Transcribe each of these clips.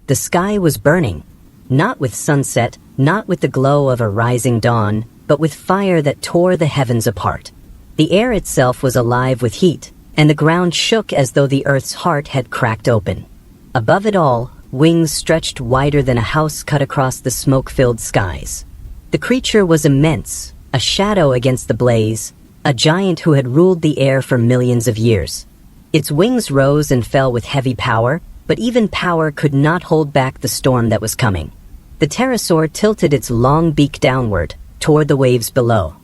The sky was burning. Not with sunset, not with the glow of a rising dawn, but with fire that tore the heavens apart. The air itself was alive with heat, and the ground shook as though the earth's heart had cracked open. Above it all, wings stretched wider than a house cut across the smoke-filled skies. The creature was immense, a shadow against the blaze, a giant who had ruled the air for millions of years. Its wings rose and fell with heavy power, but even power could not hold back the storm that was coming. The pterosaur tilted its long beak downward, toward the waves below.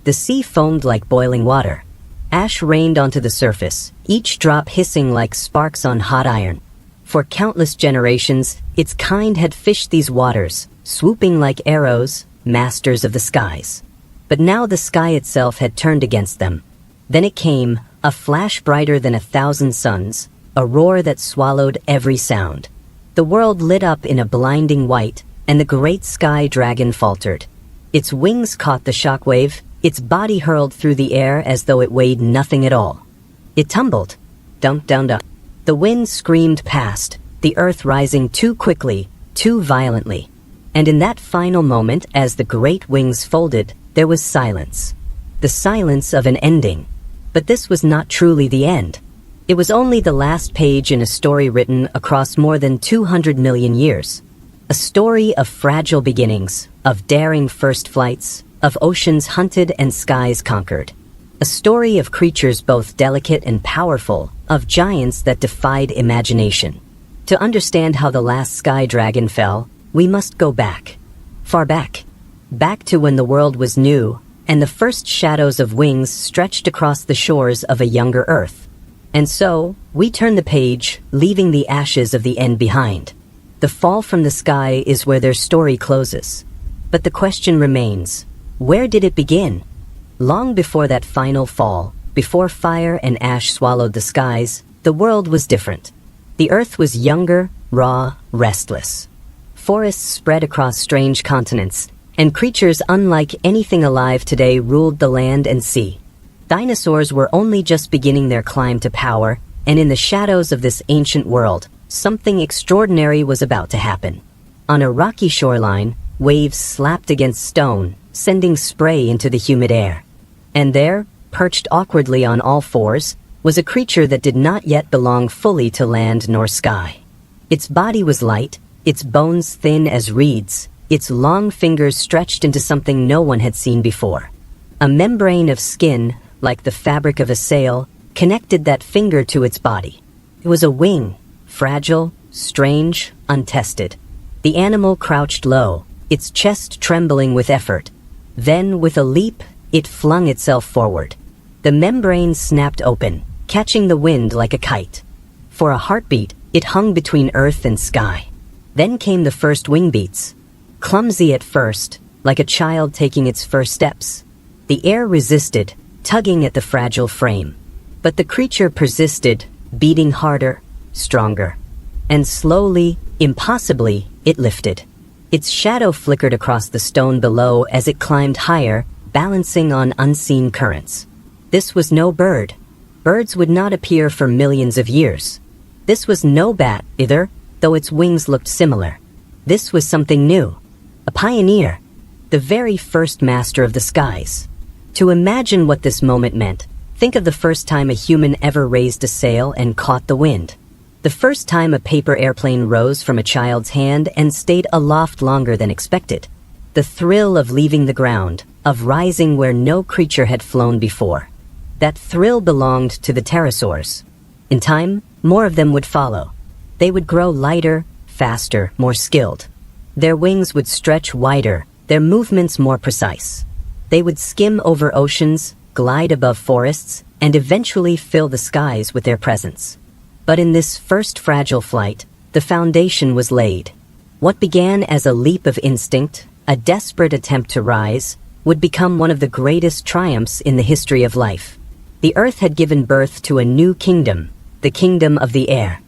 The sea foamed like boiling water. Ash rained onto the surface, each drop hissing like sparks on hot iron. For countless generations, its kind had fished these waters, swooping like arrows, masters of the skies. But now the sky itself had turned against them. Then it came, a flash brighter than 1,000 suns, a roar that swallowed every sound. The world lit up in a blinding white, and the great sky dragon faltered. Its wings caught the shockwave, its body hurled through the air as though it weighed nothing at all. It tumbled. Dunk, down, dunk. The wind screamed past, the earth rising too quickly, too violently. And in that final moment, as the great wings folded, there was silence. The silence of an ending. But this was not truly the end. It was only the last page in a story written across more than 200 million years. A story of fragile beginnings, of daring first flights, of oceans hunted and skies conquered. A story of creatures both delicate and powerful, of giants that defied imagination. To understand how the last sky dragon fell, we must go back. Far back. Back to when the world was new, and the first shadows of wings stretched across the shores of a younger Earth. And so, we turn the page, leaving the ashes of the end behind. The fall from the sky is where their story closes. But the question remains, where did it begin? Long before that final fall, before fire and ash swallowed the skies, the world was different. The Earth was younger, raw, restless. Forests spread across strange continents, and creatures unlike anything alive today ruled the land and sea. Dinosaurs were only just beginning their climb to power, and in the shadows of this ancient world, something extraordinary was about to happen. On a rocky shoreline, waves slapped against stone, sending spray into the humid air. And there, perched awkwardly on all fours, was a creature that did not yet belong fully to land nor sky. Its body was light, its bones thin as reeds, its long fingers stretched into something no one had seen before. A membrane of skin, like the fabric of a sail, connected that finger to its body. It was a wing, fragile, strange, untested. The animal crouched low, its chest trembling with effort. Then, with a leap, it flung itself forward. The membrane snapped open, catching the wind like a kite. For a heartbeat, it hung between earth and sky. Then came the first wing beats. Clumsy at first, like a child taking its first steps. The air resisted, tugging at the fragile frame. But the creature persisted, beating harder, stronger. And slowly, impossibly, it lifted. Its shadow flickered across the stone below as it climbed higher, balancing on unseen currents. This was no bird. Birds would not appear for millions of years. This was no bat, either, though its wings looked similar. This was something new. A pioneer. The very first master of the skies. To imagine what this moment meant, think of the first time a human ever raised a sail and caught the wind. The first time a paper airplane rose from a child's hand and stayed aloft longer than expected. The thrill of leaving the ground, of rising where no creature had flown before. That thrill belonged to the pterosaurs. In time, more of them would follow. They would grow lighter, faster, more skilled. Their wings would stretch wider, their movements more precise. They would skim over oceans, glide above forests, and eventually fill the skies with their presence. But in this first fragile flight, the foundation was laid. What began as a leap of instinct, a desperate attempt to rise, would become one of the greatest triumphs in the history of life. The Earth had given birth to a new kingdom, the kingdom of the air.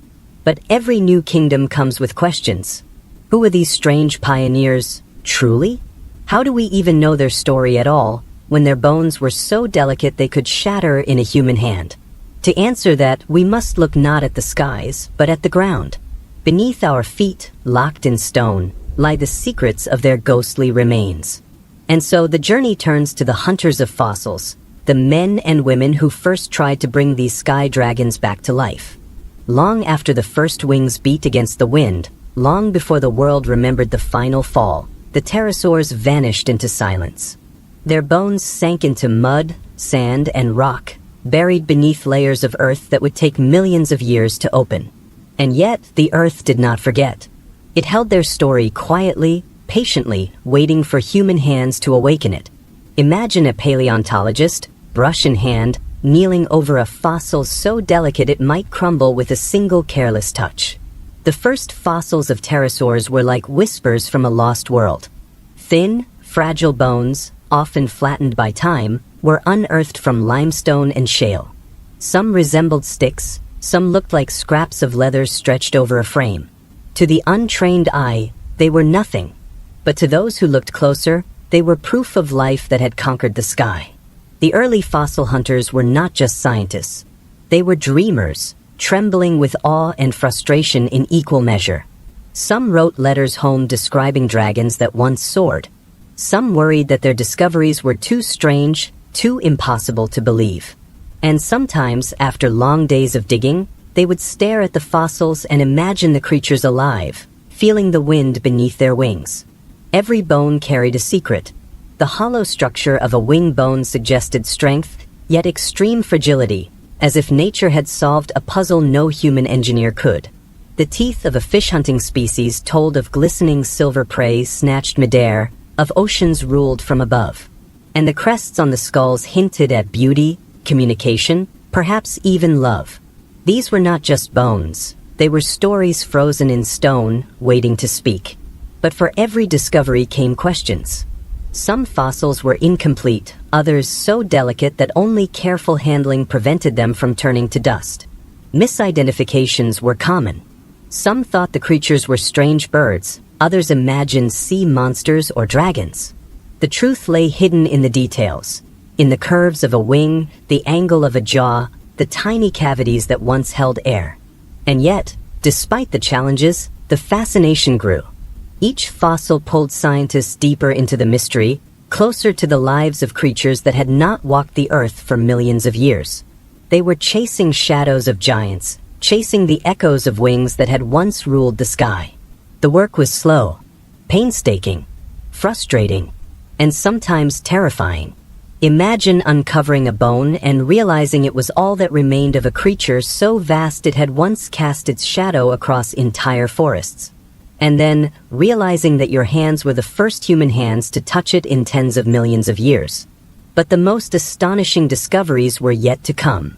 But every new kingdom comes with questions. Who are these strange pioneers, truly? How do we even know their story at all, when their bones were so delicate they could shatter in a human hand? To answer that, we must look not at the skies, but at the ground. Beneath our feet, locked in stone, lie the secrets of their ghostly remains. And so the journey turns to the hunters of fossils, the men and women who first tried to bring these sky dragons back to life. Long after the first wings beat against the wind, long before the world remembered the final fall, the pterosaurs vanished into silence. Their bones sank into mud, sand, and rock, buried beneath layers of earth that would take millions of years to open. And yet, the earth did not forget. It held their story quietly, patiently, waiting for human hands to awaken it. Imagine a paleontologist, brush in hand, kneeling over a fossil so delicate it might crumble with a single careless touch. The first fossils of pterosaurs were like whispers from a lost world. Thin, fragile bones, often flattened by time, were unearthed from limestone and shale. Some resembled sticks, some looked like scraps of leather stretched over a frame. To the untrained eye, they were nothing. But to those who looked closer, they were proof of life that had conquered the sky. The early fossil hunters were not just scientists. They were dreamers, trembling with awe and frustration in equal measure. Some wrote letters home describing dragons that once soared. Some worried that their discoveries were too strange, too impossible to believe. And sometimes, after long days of digging, they would stare at the fossils and imagine the creatures alive, feeling the wind beneath their wings. Every bone carried a secret. The hollow structure of a wing bone suggested strength, yet extreme fragility, as if nature had solved a puzzle no human engineer could. The teeth of a fish-hunting species told of glistening silver prey snatched midair, of oceans ruled from above. And the crests on the skulls hinted at beauty, communication, perhaps even love. These were not just bones. They were stories frozen in stone, waiting to speak. But for every discovery came questions. Some fossils were incomplete, others so delicate that only careful handling prevented them from turning to dust. Misidentifications were common. Some thought the creatures were strange birds, others imagined sea monsters or dragons. The truth lay hidden in the details, in the curves of a wing, the angle of a jaw, the tiny cavities that once held air. And yet, despite the challenges, the fascination grew. Each fossil pulled scientists deeper into the mystery, closer to the lives of creatures that had not walked the earth for millions of years. They were chasing shadows of giants, chasing the echoes of wings that had once ruled the sky. The work was slow, painstaking, frustrating, and sometimes terrifying. Imagine uncovering a bone and realizing it was all that remained of a creature so vast it had once cast its shadow across entire forests. And then realizing that your hands were the first human hands to touch it in tens of millions of years. But the most astonishing discoveries were yet to come.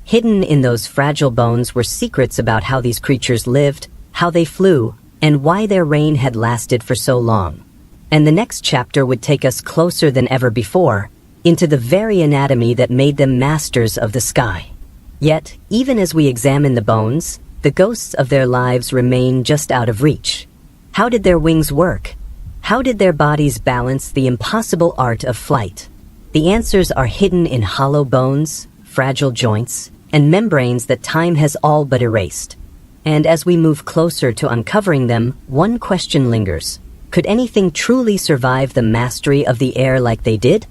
Hidden in those fragile bones were secrets about how these creatures lived, how they flew, and why their reign had lasted for so long. And the next chapter would take us closer than ever before, into the very anatomy that made them masters of the sky. Yet, even as we examine the bones, the ghosts of their lives remain just out of reach. How did their wings work? How did their bodies balance the impossible art of flight? The answers are hidden in hollow bones, fragile joints, and membranes that time has all but erased. And as we move closer to uncovering them, one question lingers. Could anything truly survive the mastery of the air like they did?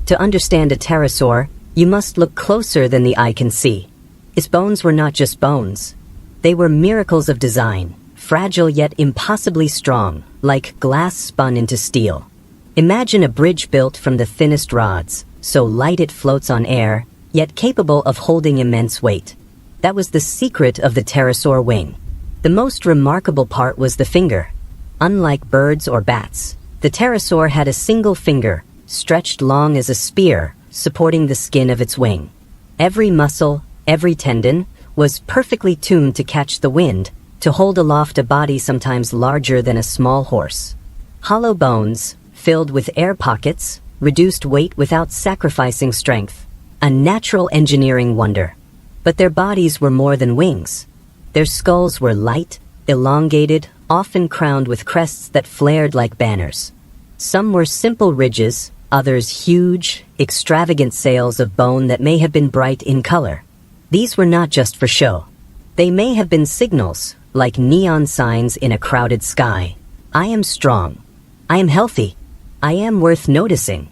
To understand a pterosaur, you must look closer than the eye can see. Its bones were not just bones. They were miracles of design, fragile yet impossibly strong, like glass spun into steel. Imagine a bridge built from the thinnest rods, so light it floats on air, yet capable of holding immense weight. That was the secret of the pterosaur wing. The most remarkable part was the finger. Unlike birds or bats, the pterosaur had a single finger, stretched long as a spear, supporting the skin of its wing. Every muscle, every tendon, was perfectly tuned to catch the wind, to hold aloft a body sometimes larger than a small horse. Hollow bones, filled with air pockets, reduced weight without sacrificing strength. A natural engineering wonder. But their bodies were more than wings. Their skulls were light, elongated, often crowned with crests that flared like banners. Some were simple ridges, others huge, extravagant sails of bone that may have been bright in color. These were not just for show. They may have been signals, like neon signs in a crowded sky. I am strong. I am healthy. I am worth noticing.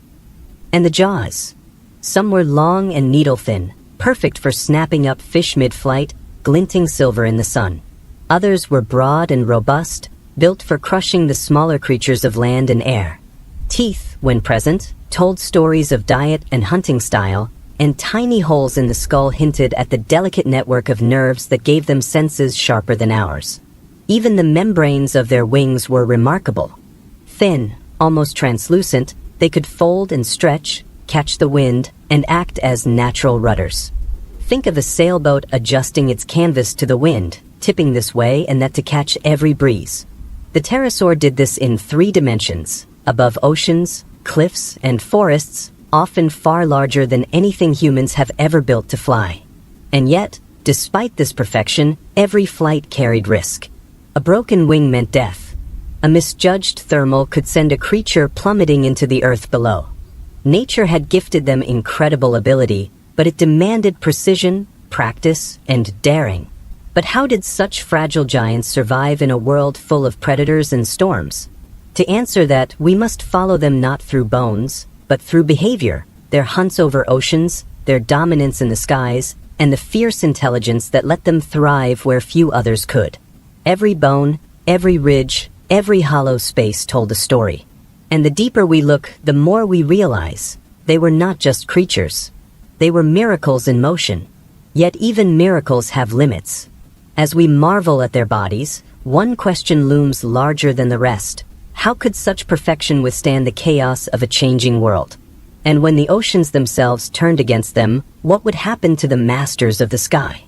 And the jaws. Some were long and needle-thin, perfect for snapping up fish mid-flight, glinting silver in the sun. Others were broad and robust, built for crushing the smaller creatures of land and air. Teeth, when present, told stories of diet and hunting style, and tiny holes in the skull hinted at the delicate network of nerves that gave them senses sharper than ours. Even the membranes of their wings were remarkable. Thin, almost translucent, they could fold and stretch, catch the wind, and act as natural rudders. Think of a sailboat adjusting its canvas to the wind, tipping this way and that to catch every breeze. The pterosaur did this in 3 dimensions, above oceans, cliffs, and forests, often far larger than anything humans have ever built to fly. And yet, despite this perfection, every flight carried risk. A broken wing meant death. A misjudged thermal could send a creature plummeting into the earth below. Nature had gifted them incredible ability, but it demanded precision, practice, and daring. But how did such fragile giants survive in a world full of predators and storms? To answer that, we must follow them not through bones, but through behavior, their hunts over oceans, their dominance in the skies, and the fierce intelligence that let them thrive where few others could. Every bone, every ridge, every hollow space told a story. And the deeper we look, the more we realize they were not just creatures. They were miracles in motion. Yet even miracles have limits. As we marvel at their bodies, one question looms larger than the rest. How could such perfection withstand the chaos of a changing world? And when the oceans themselves turned against them, what would happen to the masters of the sky?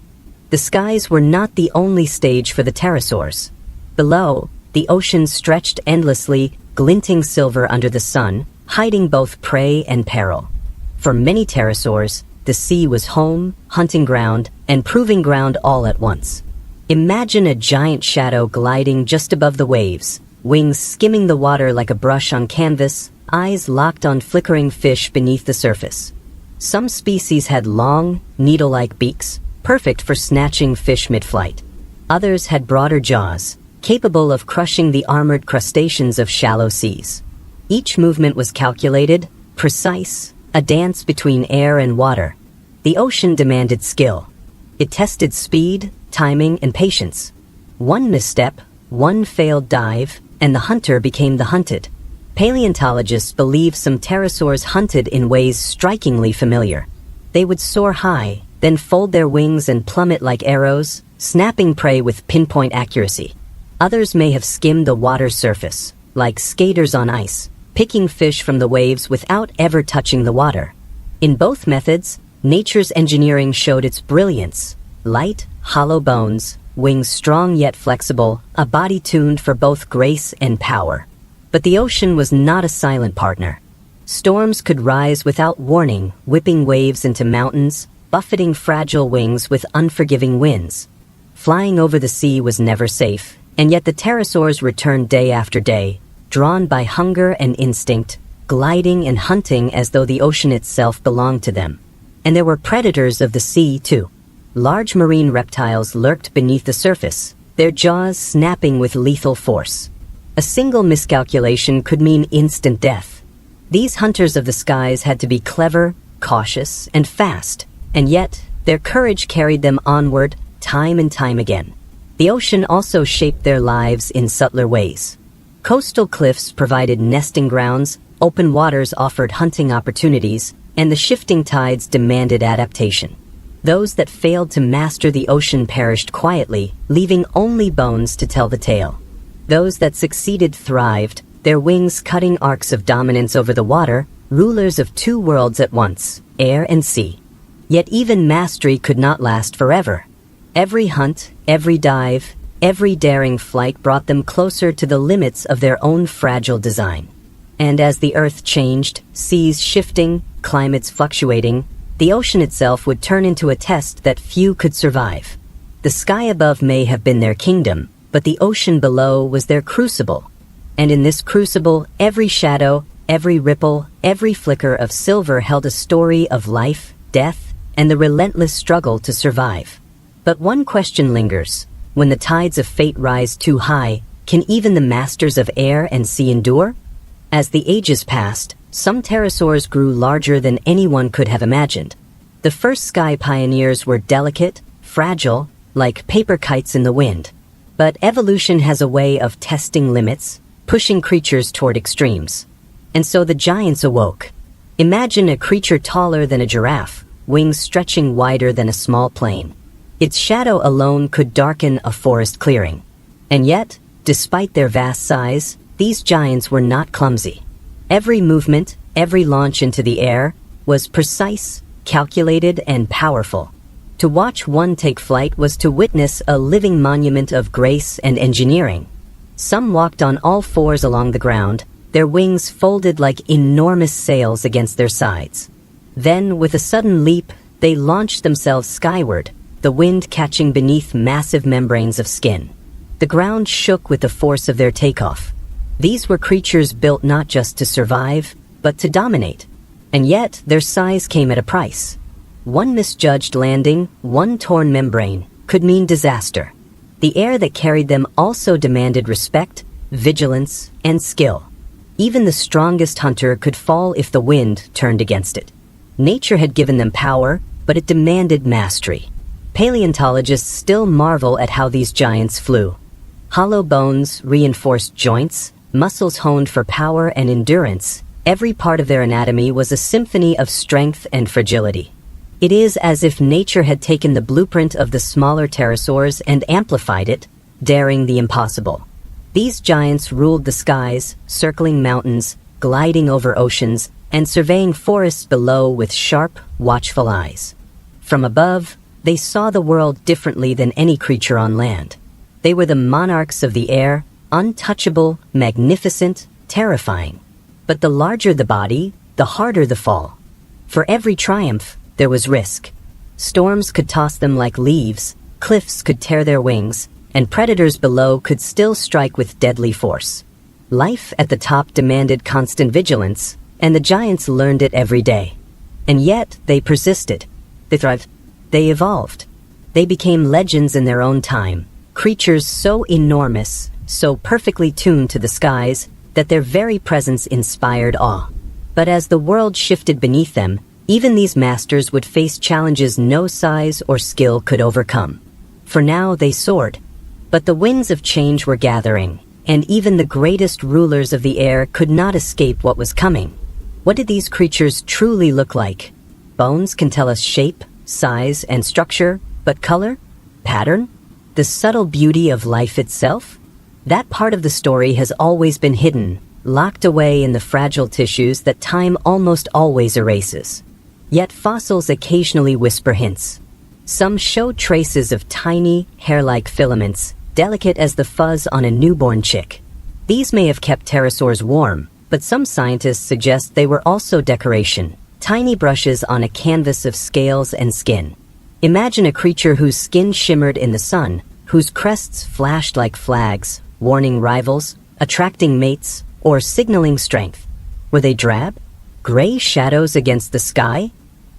The skies were not the only stage for the pterosaurs. Below, the ocean stretched endlessly, glinting silver under the sun, hiding both prey and peril. For many pterosaurs, the sea was home, hunting ground, and proving ground all at once. Imagine a giant shadow gliding just above the waves, wings skimming the water like a brush on canvas, eyes locked on flickering fish beneath the surface. Some species had long, needle-like beaks, perfect for snatching fish mid-flight. Others had broader jaws, capable of crushing the armored crustaceans of shallow seas. Each movement was calculated, precise, a dance between air and water. The ocean demanded skill. It tested speed, timing, and patience. One misstep, one failed dive, and the hunter became the hunted. Paleontologists believe some pterosaurs hunted in ways strikingly familiar. They would soar high, then fold their wings and plummet like arrows, snapping prey with pinpoint accuracy. Others may have skimmed the water's surface, like skaters on ice, picking fish from the waves without ever touching the water. In both methods, nature's engineering showed its brilliance. Light, hollow bones, wings strong yet flexible, a body tuned for both grace and power. But the ocean was not a silent partner. Storms could rise without warning, whipping waves into mountains, buffeting fragile wings with unforgiving winds. Flying over the sea was never safe, and yet the pterosaurs returned day after day, drawn by hunger and instinct, gliding and hunting as though the ocean itself belonged to them. And there were predators of the sea, too. Large marine reptiles lurked beneath the surface, their jaws snapping with lethal force. A single miscalculation could mean instant death. These hunters of the skies had to be clever, cautious, and fast, and yet their courage carried them onward time and time again. The ocean also shaped their lives in subtler ways. Coastal cliffs provided nesting grounds, open waters offered hunting opportunities, and the shifting tides demanded adaptation. Those that failed to master the ocean perished quietly, leaving only bones to tell the tale. Those that succeeded thrived, their wings cutting arcs of dominance over the water, rulers of 2 worlds at once, air and sea. Yet even mastery could not last forever. Every hunt, every dive, every daring flight brought them closer to the limits of their own fragile design. And as the earth changed, seas shifting, climates fluctuating, the ocean itself would turn into a test that few could survive. The sky above may have been their kingdom, but the ocean below was their crucible. And in this crucible, every shadow, every ripple, every flicker of silver held a story of life, death, and the relentless struggle to survive. But one question lingers. When the tides of fate rise too high, can even the masters of air and sea endure? As the ages passed, some pterosaurs grew larger than anyone could have imagined. The first sky pioneers were delicate, fragile, like paper kites in the wind. But evolution has a way of testing limits, pushing creatures toward extremes. And so the giants awoke. Imagine a creature taller than a giraffe, wings stretching wider than a small plane. Its shadow alone could darken a forest clearing. And yet, despite their vast size, these giants were not clumsy. Every movement, every launch into the air, was precise, calculated, and powerful. To watch one take flight was to witness a living monument of grace and engineering. Some walked on all fours along the ground, their wings folded like enormous sails against their sides. Then, with a sudden leap, they launched themselves skyward, the wind catching beneath massive membranes of skin. The ground shook with the force of their takeoff. These were creatures built not just to survive, but to dominate. And yet, their size came at a price. One misjudged landing, one torn membrane, could mean disaster. The air that carried them also demanded respect, vigilance, and skill. Even the strongest hunter could fall if the wind turned against it. Nature had given them power, but it demanded mastery. Paleontologists still marvel at how these giants flew. Hollow bones, reinforced joints, muscles honed for power and endurance, every part of their anatomy was a symphony of strength and fragility. It is as if nature had taken the blueprint of the smaller pterosaurs and amplified it, daring the impossible. These giants ruled the skies, circling mountains, gliding over oceans, and surveying forests below with sharp, watchful eyes. From above, they saw the world differently than any creature on land. They were the monarchs of the air, untouchable, magnificent, terrifying. But the larger the body, the harder the fall. For every triumph, there was risk. Storms could toss them like leaves, cliffs could tear their wings, and predators below could still strike with deadly force. Life at the top demanded constant vigilance, and the giants learned it every day. And yet, they persisted. They thrived. They evolved. They became legends in their own time, creatures so enormous, so perfectly tuned to the skies, that their very presence inspired awe. But as the world shifted beneath them, even these masters would face challenges no size or skill could overcome. For now, they soared. But the winds of change were gathering, and even the greatest rulers of the air could not escape what was coming. What did these creatures truly look like? Bones can tell us shape, size, and structure, but color? Pattern? The subtle beauty of life itself? That part of the story has always been hidden, locked away in the fragile tissues that time almost always erases. Yet fossils occasionally whisper hints. Some show traces of tiny, hair-like filaments, delicate as the fuzz on a newborn chick. These may have kept pterosaurs warm, but some scientists suggest they were also decoration, tiny brushes on a canvas of scales and skin. Imagine a creature whose skin shimmered in the sun, whose crests flashed like flags, warning rivals, attracting mates, or signaling strength. Were they drab? Gray shadows against the sky?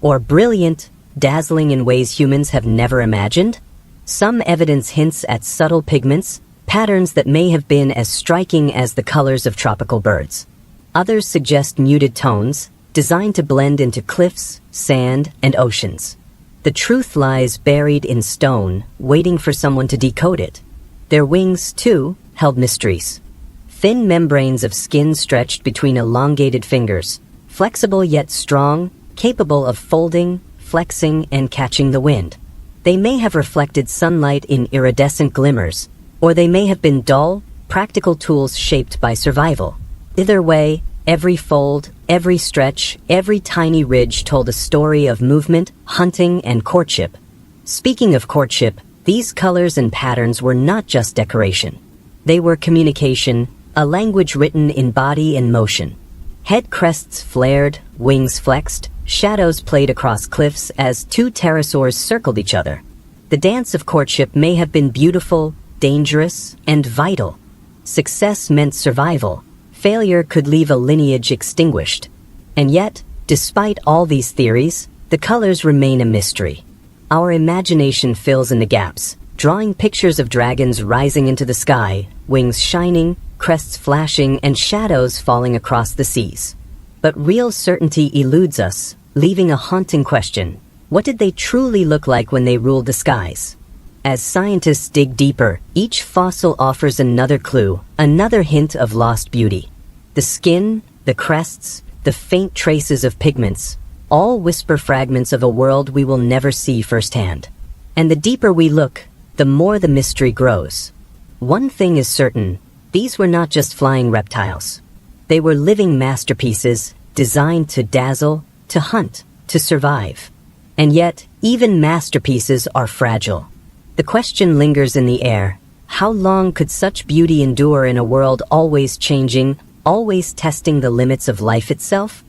Or brilliant, dazzling in ways humans have never imagined? Some evidence hints at subtle pigments, patterns that may have been as striking as the colors of tropical birds. Others suggest muted tones, designed to blend into cliffs, sand, and oceans. The truth lies buried in stone, waiting for someone to decode it. Their wings, too, held mysteries. Thin membranes of skin stretched between elongated fingers, flexible yet strong, capable of folding, flexing, and catching the wind. They may have reflected sunlight in iridescent glimmers, or they may have been dull, practical tools shaped by survival. Either way, every fold, every stretch, every tiny ridge told a story of movement, hunting, and courtship. Speaking of courtship, these colors and patterns were not just decoration. They were communication, a language written in body and motion. Head crests flared, wings flexed, shadows played across cliffs as two pterosaurs circled each other. The dance of courtship may have been beautiful, dangerous, and vital. Success meant survival. Failure could leave a lineage extinguished. And yet, despite all these theories, the colors remain a mystery. Our imagination fills in the gaps, drawing pictures of dragons rising into the sky, wings shining, crests flashing, and shadows falling across the seas. But real certainty eludes us, leaving a haunting question. What did they truly look like when they ruled the skies? As scientists dig deeper, each fossil offers another clue, another hint of lost beauty. The skin, the crests, the faint traces of pigments, all whisper fragments of a world we will never see firsthand. And the deeper we look, the more the mystery grows. One thing is certain, these were not just flying reptiles. They were living masterpieces, designed to dazzle, to hunt, to survive. And yet, even masterpieces are fragile. The question lingers in the air. How long could such beauty endure in a world always changing, always testing the limits of life itself?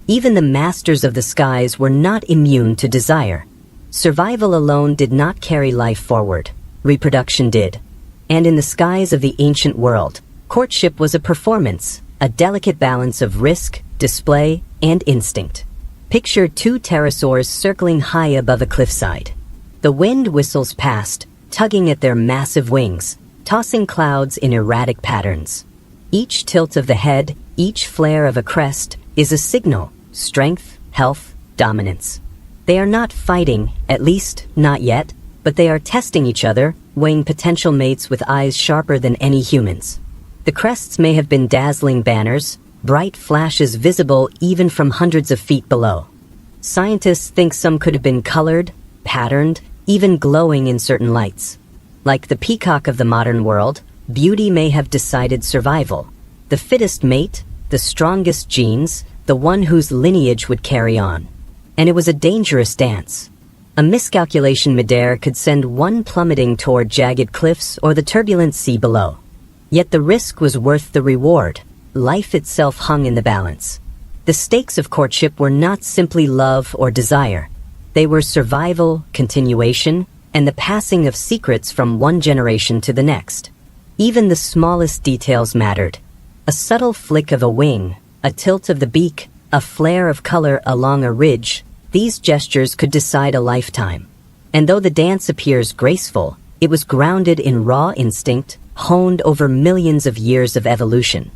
Even the masters of the skies were not immune to desire. Survival alone did not carry life forward. Reproduction did. And in the skies of the ancient world, courtship was a performance, a delicate balance of risk, display, and instinct. Picture two pterosaurs circling high above a cliffside. The wind whistles past, tugging at their massive wings, tossing clouds in erratic patterns. Each tilt of the head, each flare of a crest, is a signal: strength, health, dominance. They are not fighting, at least not yet, but they are testing each other, weighing potential mates with eyes sharper than any humans. The crests may have been dazzling banners, bright flashes visible even from hundreds of feet below. Scientists think some could have been colored, patterned, even glowing in certain lights. Like the peacock of the modern world, beauty may have decided survival. The fittest mate, the strongest genes, the one whose lineage would carry on. And it was a dangerous dance. A miscalculation midair could send one plummeting toward jagged cliffs or the turbulent sea below. Yet the risk was worth the reward. Life itself hung in the balance. The stakes of courtship were not simply love or desire. They were survival, continuation, and the passing of secrets from one generation to the next. Even the smallest details mattered. A subtle flick of a wing, a tilt of the beak, a flare of color along a ridge, these gestures could decide a lifetime. And though the dance appears graceful, it was grounded in raw instinct, honed over millions of years of evolution.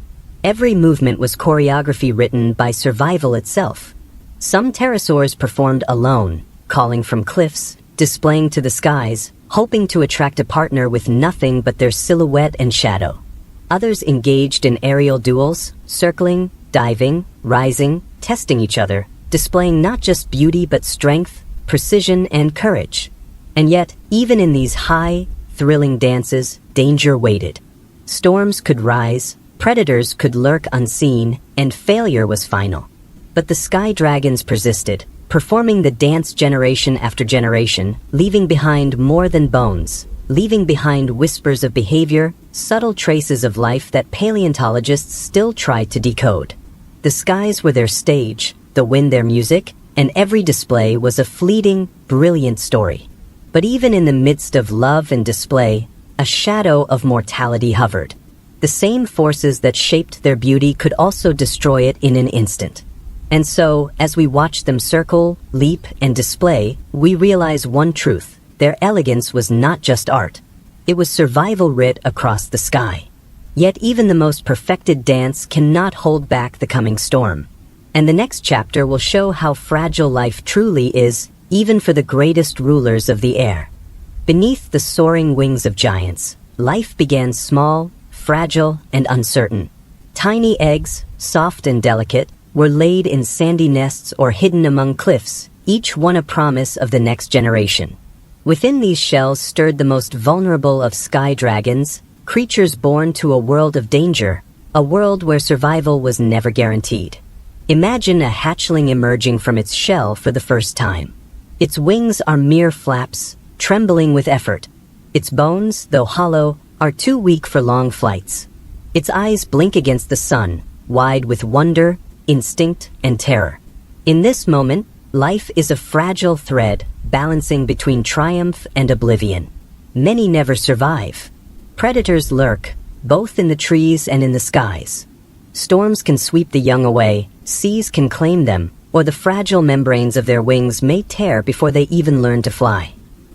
Every movement was choreography written by survival itself. Some pterosaurs performed alone, calling from cliffs, displaying to the skies, hoping to attract a partner with nothing but their silhouette and shadow. Others engaged in aerial duels, circling, diving, rising, testing each other, displaying not just beauty but strength, precision, and courage. And yet, even in these high, thrilling dances, danger waited. Storms could rise, predators could lurk unseen, and failure was final. But the sky dragons persisted, performing the dance generation after generation, leaving behind more than bones, leaving behind whispers of behavior, subtle traces of life that paleontologists still try to decode. The skies were their stage, the wind their music, and every display was a fleeting, brilliant story. But even in the midst of love and display, a shadow of mortality hovered. The same forces that shaped their beauty could also destroy it in an instant. And so, as we watch them circle, leap, and display, we realize one truth: their elegance was not just art. It was survival writ across the sky. Yet even the most perfected dance cannot hold back the coming storm. And the next chapter will show how fragile life truly is, even for the greatest rulers of the air. Beneath the soaring wings of giants, life began small, fragile, and uncertain. Tiny eggs, soft and delicate, were laid in sandy nests or hidden among cliffs, each one a promise of the next generation. Within these shells stirred the most vulnerable of sky dragons, creatures born to a world of danger, a world where survival was never guaranteed. Imagine a hatchling emerging from its shell for the first time. Its wings are mere flaps, trembling with effort. Its bones, though hollow, are too weak for long flights. Its eyes blink against the sun, wide with wonder, instinct, and terror. In this moment, life is a fragile thread, balancing between triumph and oblivion. Many never survive. Predators lurk, both in the trees and in the skies. Storms can sweep the young away, seas can claim them, or the fragile membranes of their wings may tear before they even learn to fly.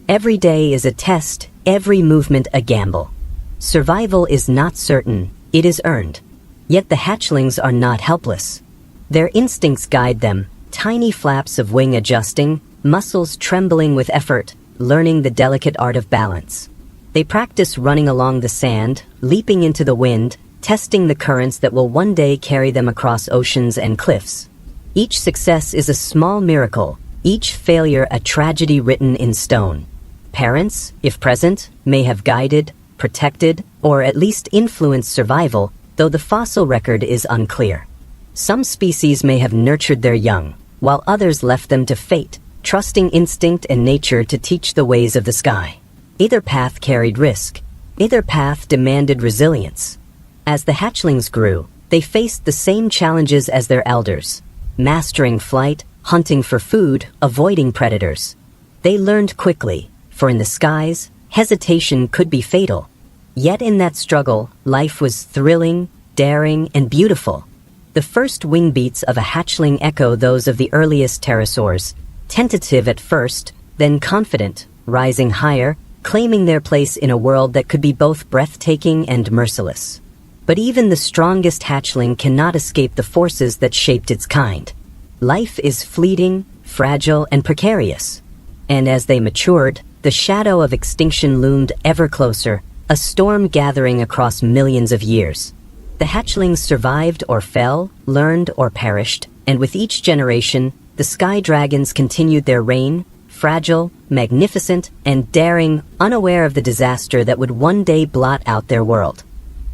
Every day is a test, every movement a gamble. Survival is not certain, it is earned. Yet the hatchlings are not helpless. Their instincts guide them, tiny flaps of wing adjusting, muscles trembling with effort, learning the delicate art of balance. They practice running along the sand, leaping into the wind, testing the currents that will one day carry them across oceans and cliffs. Each success is a small miracle, each failure a tragedy written in stone. Parents, if present, may have guided, protected, or at least influenced survival, though the fossil record is unclear. Some species may have nurtured their young, while others left them to fate, trusting instinct and nature to teach the ways of the sky. Either path carried risk. Either path demanded resilience. As the hatchlings grew, they faced the same challenges as their elders, mastering flight, hunting for food, avoiding predators. They learned quickly, for in the skies, hesitation could be fatal. Yet in that struggle, life was thrilling, daring, and beautiful. The first wing beats of a hatchling echo those of the earliest pterosaurs, tentative at first, then confident, rising higher, claiming their place in a world that could be both breathtaking and merciless. But even the strongest hatchling cannot escape the forces that shaped its kind. Life is fleeting, fragile, and precarious. And as they matured, the shadow of extinction loomed ever closer, a storm gathering across millions of years. The hatchlings survived or fell, learned or perished, and with each generation, the sky dragons continued their reign, fragile, magnificent, and daring, unaware of the disaster that would one day blot out their world.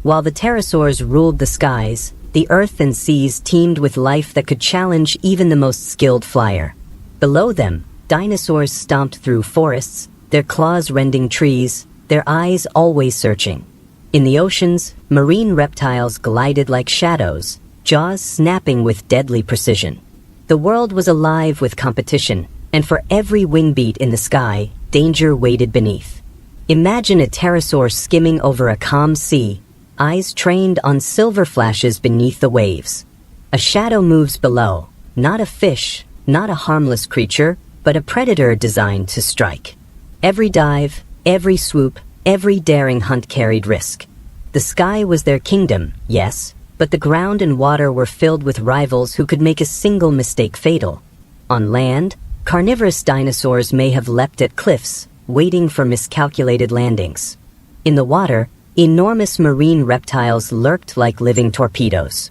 While the pterosaurs ruled the skies, the earth and seas teemed with life that could challenge even the most skilled flyer. Below them, dinosaurs stomped through forests, their claws rending trees, their eyes always searching. In the oceans, marine reptiles glided like shadows, jaws snapping with deadly precision. The world was alive with competition, and for every wing beat in the sky, danger waited beneath. Imagine a pterosaur skimming over a calm sea, eyes trained on silver flashes beneath the waves. A shadow moves below, not a fish, not a harmless creature, but a predator designed to strike. Every dive, every swoop, every daring hunt carried risk. The sky was their kingdom, yes, but the ground and water were filled with rivals who could make a single mistake fatal. On land, carnivorous dinosaurs may have leapt at cliffs, waiting for miscalculated landings. In the water, enormous marine reptiles lurked like living torpedoes.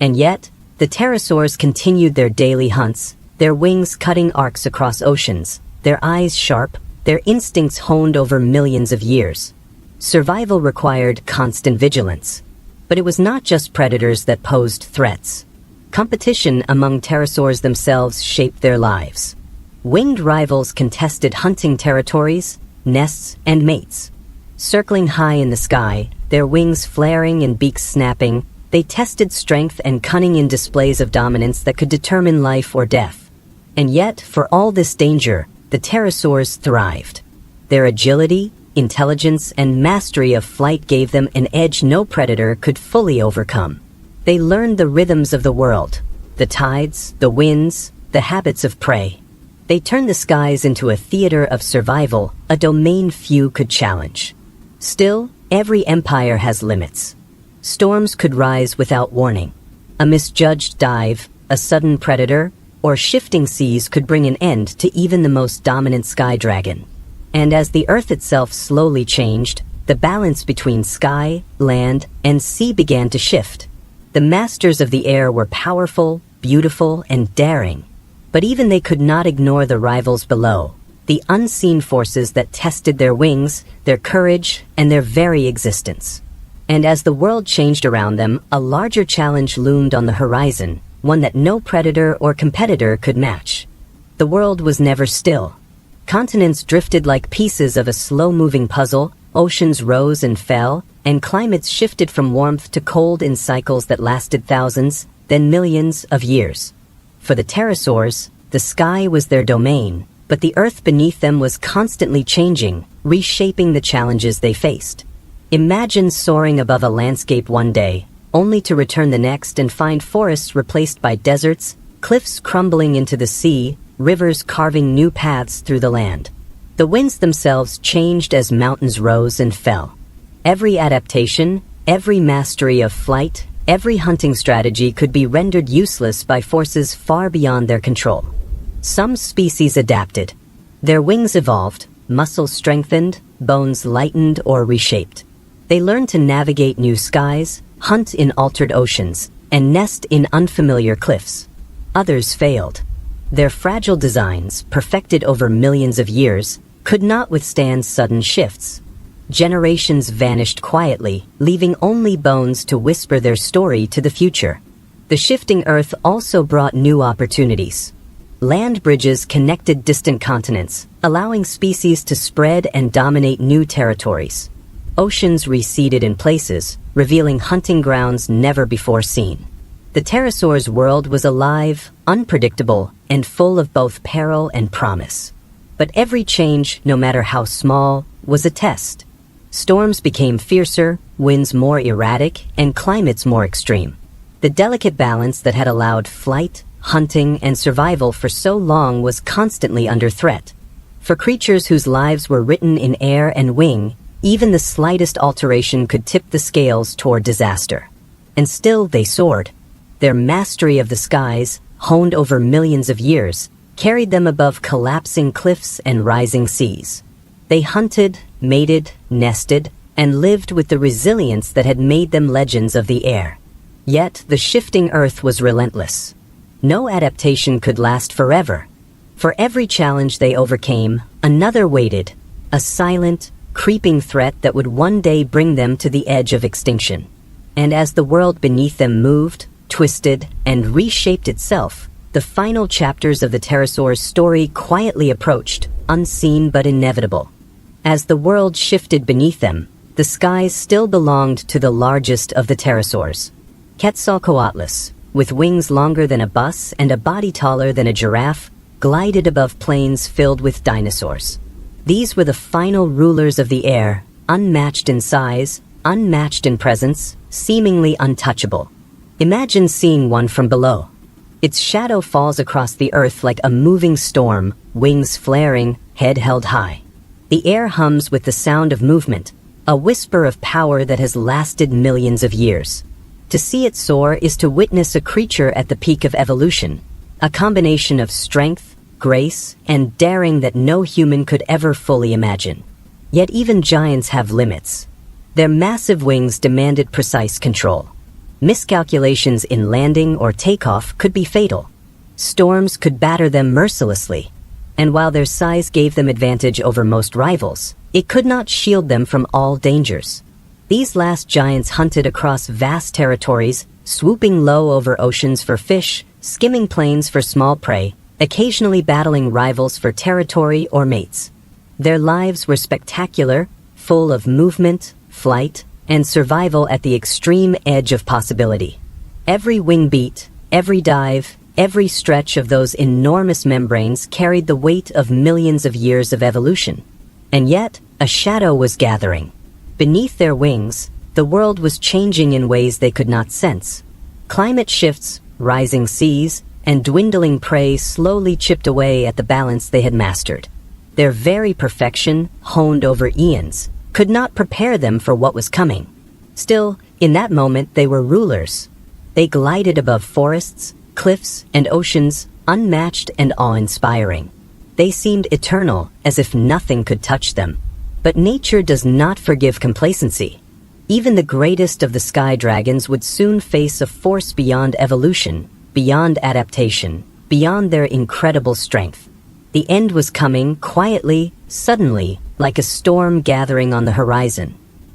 And yet, the pterosaurs continued their daily hunts, their wings cutting arcs across oceans, their eyes sharp, their instincts honed over millions of years. Survival required constant vigilance. But it was not just predators that posed threats. Competition among pterosaurs themselves shaped their lives. Winged rivals contested hunting territories, nests, and mates. Circling high in the sky, their wings flaring and beaks snapping, they tested strength and cunning in displays of dominance that could determine life or death. And yet, for all this danger, the pterosaurs thrived. Their agility, intelligence, and mastery of flight gave them an edge no predator could fully overcome. They learned the rhythms of the world, the tides, the winds, the habits of prey. They turned the skies into a theater of survival, a domain few could challenge. Still, every empire has limits. Storms could rise without warning. A misjudged dive, a sudden predator, or shifting seas could bring an end to even the most dominant sky dragon. And as the earth itself slowly changed, the balance between sky, land, and sea began to shift. The masters of the air were powerful, beautiful, and daring. But even they could not ignore the rivals below, the unseen forces that tested their wings, their courage, and their very existence. And as the world changed around them, a larger challenge loomed on the horizon, one that no predator or competitor could match. The world was never still. Continents drifted like pieces of a slow-moving puzzle, oceans rose and fell, and climates shifted from warmth to cold in cycles that lasted thousands, then millions of years. For the pterosaurs, the sky was their domain, but the earth beneath them was constantly changing, reshaping the challenges they faced. Imagine soaring above a landscape one day, only to return the next and find forests replaced by deserts, cliffs crumbling into the sea, rivers carving new paths through the land. The winds themselves changed as mountains rose and fell. Every adaptation, every mastery of flight, every hunting strategy could be rendered useless by forces far beyond their control. Some species adapted. Their wings evolved, muscles strengthened, bones lightened or reshaped. They learned to navigate new skies, hunt in altered oceans, and nest in unfamiliar cliffs. Others failed. Their fragile designs, perfected over millions of years, could not withstand sudden shifts. Generations vanished quietly, leaving only bones to whisper their story to the future. The shifting Earth also brought new opportunities. Land bridges connected distant continents, allowing species to spread and dominate new territories. Oceans receded in places, revealing hunting grounds never before seen. The Pterosaurs' world was alive, unpredictable, and full of both peril and promise. But every change, no matter how small, was a test. Storms became fiercer, winds more erratic, and climates more extreme. The delicate balance that had allowed flight, hunting, and survival for so long was constantly under threat. For creatures whose lives were written in air and wing, even the slightest alteration could tip the scales toward disaster. And still they soared. Their mastery of the skies, honed over millions of years, carried them above collapsing cliffs and rising seas. They hunted, mated, nested, and lived with the resilience that had made them legends of the air. Yet the shifting Earth was relentless. No adaptation could last forever. For every challenge they overcame, another waited, a silent, creeping threat that would one day bring them to the edge of extinction. And as the world beneath them moved, twisted, and reshaped itself, the final chapters of the Pterosaurs' story quietly approached, unseen but inevitable. As the world shifted beneath them, the skies still belonged to the largest of the Pterosaurs, Quetzalcoatlus, with wings longer than a bus and a body taller than a giraffe, glided above plains filled with dinosaurs. These were the final rulers of the air, unmatched in size, unmatched in presence, seemingly untouchable. Imagine seeing one from below. Its shadow falls across the earth like a moving storm, wings flaring, head held high. The air hums with the sound of movement, a whisper of power that has lasted millions of years. To see it soar is to witness a creature at the peak of evolution, a combination of strength, grace, and daring that no human could ever fully imagine. Yet even giants have limits. Their massive wings demanded precise control. Miscalculations in landing or takeoff could be fatal. Storms could batter them mercilessly. And while their size gave them advantage over most rivals, it could not shield them from all dangers. These last giants hunted across vast territories, swooping low over oceans for fish, skimming plains for small prey, occasionally battling rivals for territory or mates. Their lives were spectacular, full of movement, flight, and survival at the extreme edge of possibility. Every wing beat, every dive, every stretch of those enormous membranes carried the weight of millions of years of evolution. And yet, a shadow was gathering. Beneath their wings, the world was changing in ways they could not sense. Climate shifts, rising seas, and dwindling prey slowly chipped away at the balance they had mastered. Their very perfection, honed over eons, could not prepare them for what was coming. Still, in that moment they were rulers. They glided above forests, cliffs, and oceans, unmatched and awe-inspiring. They seemed eternal, as if nothing could touch them. But nature does not forgive complacency. Even the greatest of the sky dragons would soon face a force beyond evolution, beyond adaptation, beyond their incredible strength. The end was coming quietly, suddenly, like a storm gathering on the horizon.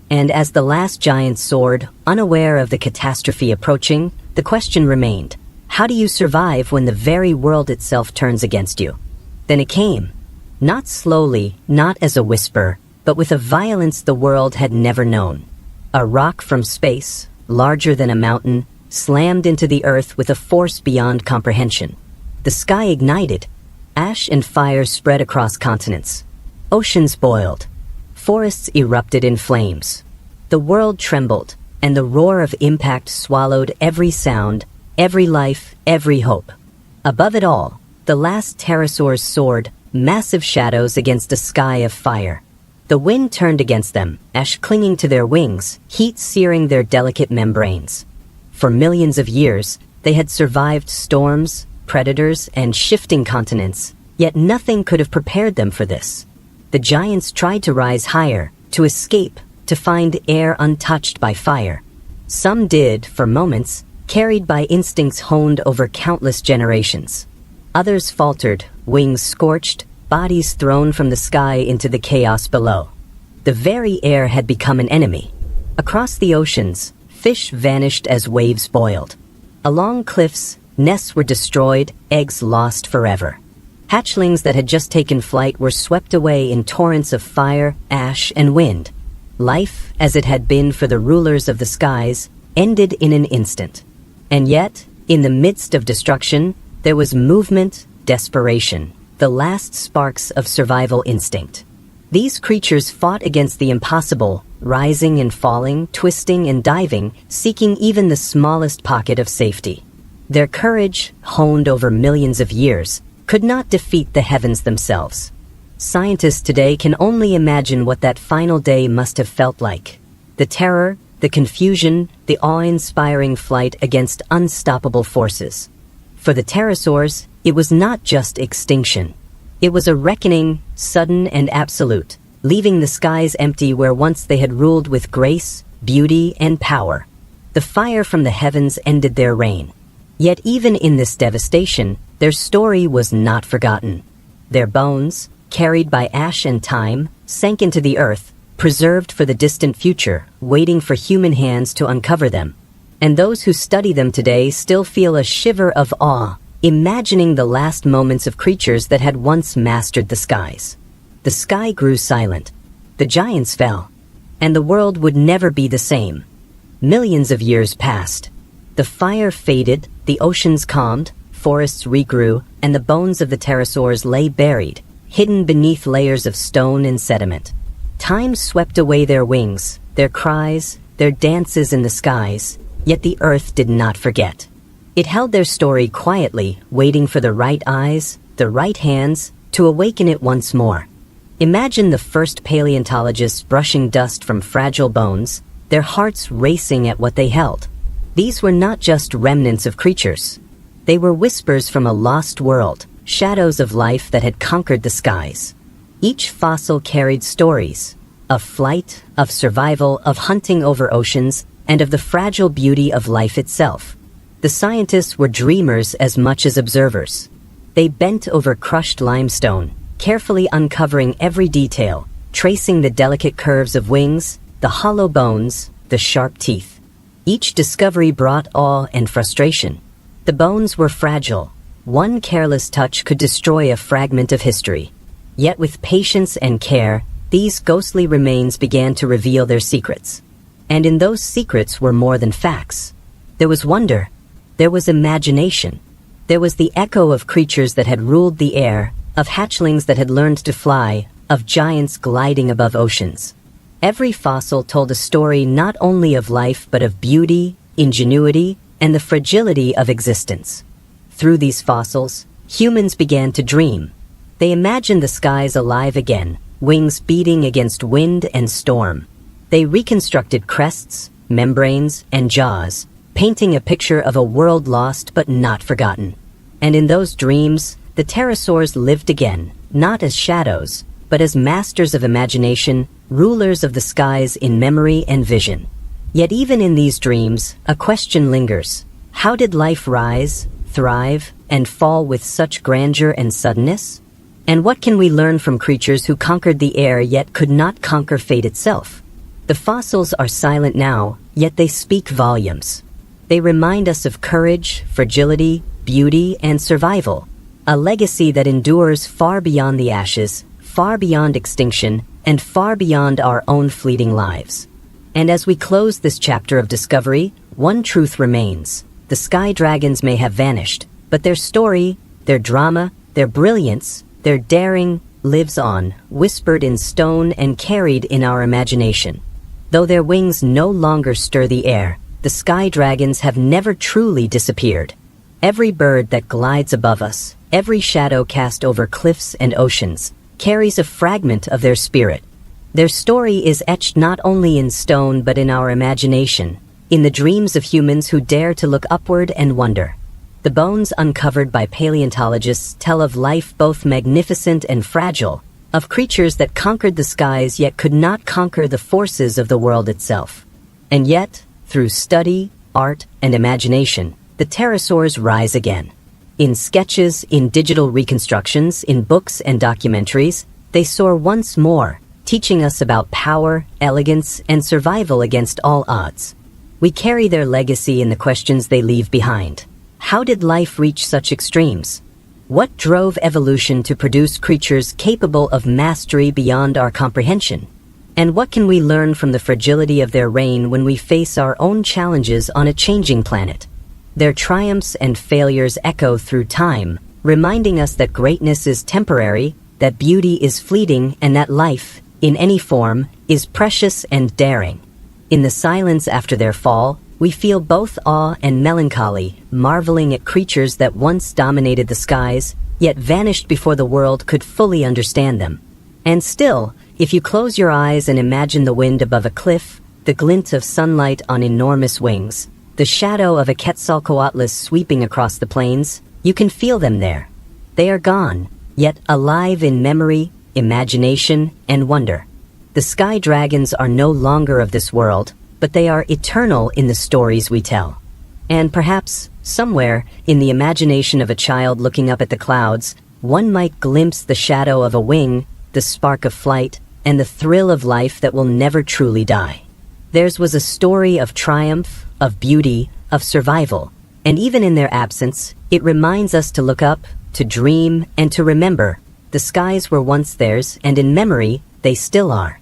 And as the last giant soared, unaware of the catastrophe approaching, the question remained, how do you survive when the very world itself turns against you? Then it came. Not slowly, not as a whisper, but with a violence the world had never known. A rock from space, larger than a mountain, slammed into the earth with a force beyond comprehension. The sky ignited. Ash and fire spread across continents. Oceans boiled. Forests erupted in flames. The world trembled, and the roar of impact swallowed every sound, every life, every hope. Above it all, the last pterosaurs soared, massive shadows against a sky of fire. The wind turned against them, ash clinging to their wings, heat searing their delicate membranes. For millions of years, they had survived storms, predators, and shifting continents, yet nothing could have prepared them for this. The giants tried to rise higher, to escape, to find air untouched by fire. Some did, for moments, carried by instincts honed over countless generations. Others faltered, wings scorched, bodies thrown from the sky into the chaos below. The very air had become an enemy. Across the oceans, fish vanished as waves boiled. Along cliffs, nests were destroyed, eggs lost forever. Hatchlings that had just taken flight were swept away in torrents of fire, ash, and wind. Life, as it had been for the rulers of the skies, ended in an instant. And yet, in the midst of destruction, there was movement, desperation, the last sparks of survival instinct. These creatures fought against the impossible, rising and falling, twisting and diving, seeking even the smallest pocket of safety. Their courage, honed over millions of years, could not defeat the heavens themselves. Scientists today can only imagine what that final day must have felt like. The terror, the confusion, the awe-inspiring flight against unstoppable forces. For the pterosaurs, it was not just extinction. It was a reckoning, sudden and absolute, leaving the skies empty where once they had ruled with grace, beauty, and power. The fire from the heavens ended their reign. Yet even in this devastation, their story was not forgotten. Their bones, carried by ash and time, sank into the earth, preserved for the distant future, waiting for human hands to uncover them. And those who study them today still feel a shiver of awe, imagining the last moments of creatures that had once mastered the skies. The sky grew silent. The giants fell. And the world would never be the same. Millions of years passed. The fire faded, the oceans calmed, forests regrew, and the bones of the pterosaurs lay buried, hidden beneath layers of stone and sediment. Time swept away their wings, their cries, their dances in the skies, yet the earth did not forget. It held their story quietly, waiting for the right eyes, the right hands, to awaken it once more. Imagine the first paleontologists brushing dust from fragile bones, their hearts racing at what they held. These were not just remnants of creatures. They were whispers from a lost world, shadows of life that had conquered the skies. Each fossil carried stories, of flight, of survival, of hunting over oceans, and of the fragile beauty of life itself. The scientists were dreamers as much as observers. They bent over crushed limestone, carefully uncovering every detail, tracing the delicate curves of wings, the hollow bones, the sharp teeth. Each discovery brought awe and frustration. The bones were fragile. One careless touch could destroy a fragment of history. Yet with patience and care, these ghostly remains began to reveal their secrets. And in those secrets were more than facts. There was wonder. There was imagination. There was the echo of creatures that had ruled the air, of hatchlings that had learned to fly, of giants gliding above oceans. Every fossil told a story not only of life but of beauty, ingenuity, and the fragility of existence. Through these fossils, humans began to dream. They imagined the skies alive again, wings beating against wind and storm. They reconstructed crests, membranes, and jaws, painting a picture of a world lost but not forgotten. And in those dreams, the pterosaurs lived again, not as shadows, but as masters of imagination, rulers of the skies in memory and vision. Yet even in these dreams, a question lingers. How did life rise, thrive, and fall with such grandeur and suddenness? And what can we learn from creatures who conquered the air yet could not conquer fate itself? The fossils are silent now, yet they speak volumes. They remind us of courage, fragility, beauty, and survival, a legacy that endures far beyond the ashes, far beyond extinction, and far beyond our own fleeting lives. And as we close this chapter of discovery, one truth remains. The sky dragons may have vanished, but their story, their drama, their brilliance, their daring, lives on, whispered in stone and carried in our imagination. Though their wings no longer stir the air, the sky dragons have never truly disappeared. Every bird that glides above us, Every shadow cast over cliffs and oceans carries a fragment of their spirit. Their story is etched not only in stone but in our imagination, in the dreams of humans who dare to look upward and wonder. The bones uncovered by paleontologists tell of life both magnificent and fragile, of creatures that conquered the skies yet could not conquer the forces of the world itself. And yet, through study, art, and imagination, the pterosaurs rise again. In sketches, in digital reconstructions, in books and documentaries, they soar once more, teaching us about power, elegance, and survival against all odds. We carry their legacy in the questions they leave behind. How did life reach such extremes? What drove evolution to produce creatures capable of mastery beyond our comprehension? And what can we learn from the fragility of their reign when we face our own challenges on a changing planet? Their triumphs and failures echo through time, reminding us that greatness is temporary, that beauty is fleeting, and that life, in any form, is precious and daring. In the silence after their fall, we feel both awe and melancholy, marveling at creatures that once dominated the skies, yet vanished before the world could fully understand them. And still, if you close your eyes and imagine the wind above a cliff, the glint of sunlight on enormous wings, the shadow of a Quetzalcoatlus sweeping across the plains, you can feel them there. They are gone, yet alive in memory, imagination, and wonder. The sky dragons are no longer of this world, but they are eternal in the stories we tell. And perhaps, somewhere, in the imagination of a child looking up at the clouds, one might glimpse the shadow of a wing, the spark of flight, and the thrill of life that will never truly die. Theirs was a story of triumph, of beauty, of survival, and even in their absence, it reminds us to look up, to dream, and to remember. The skies were once theirs, and in memory, they still are.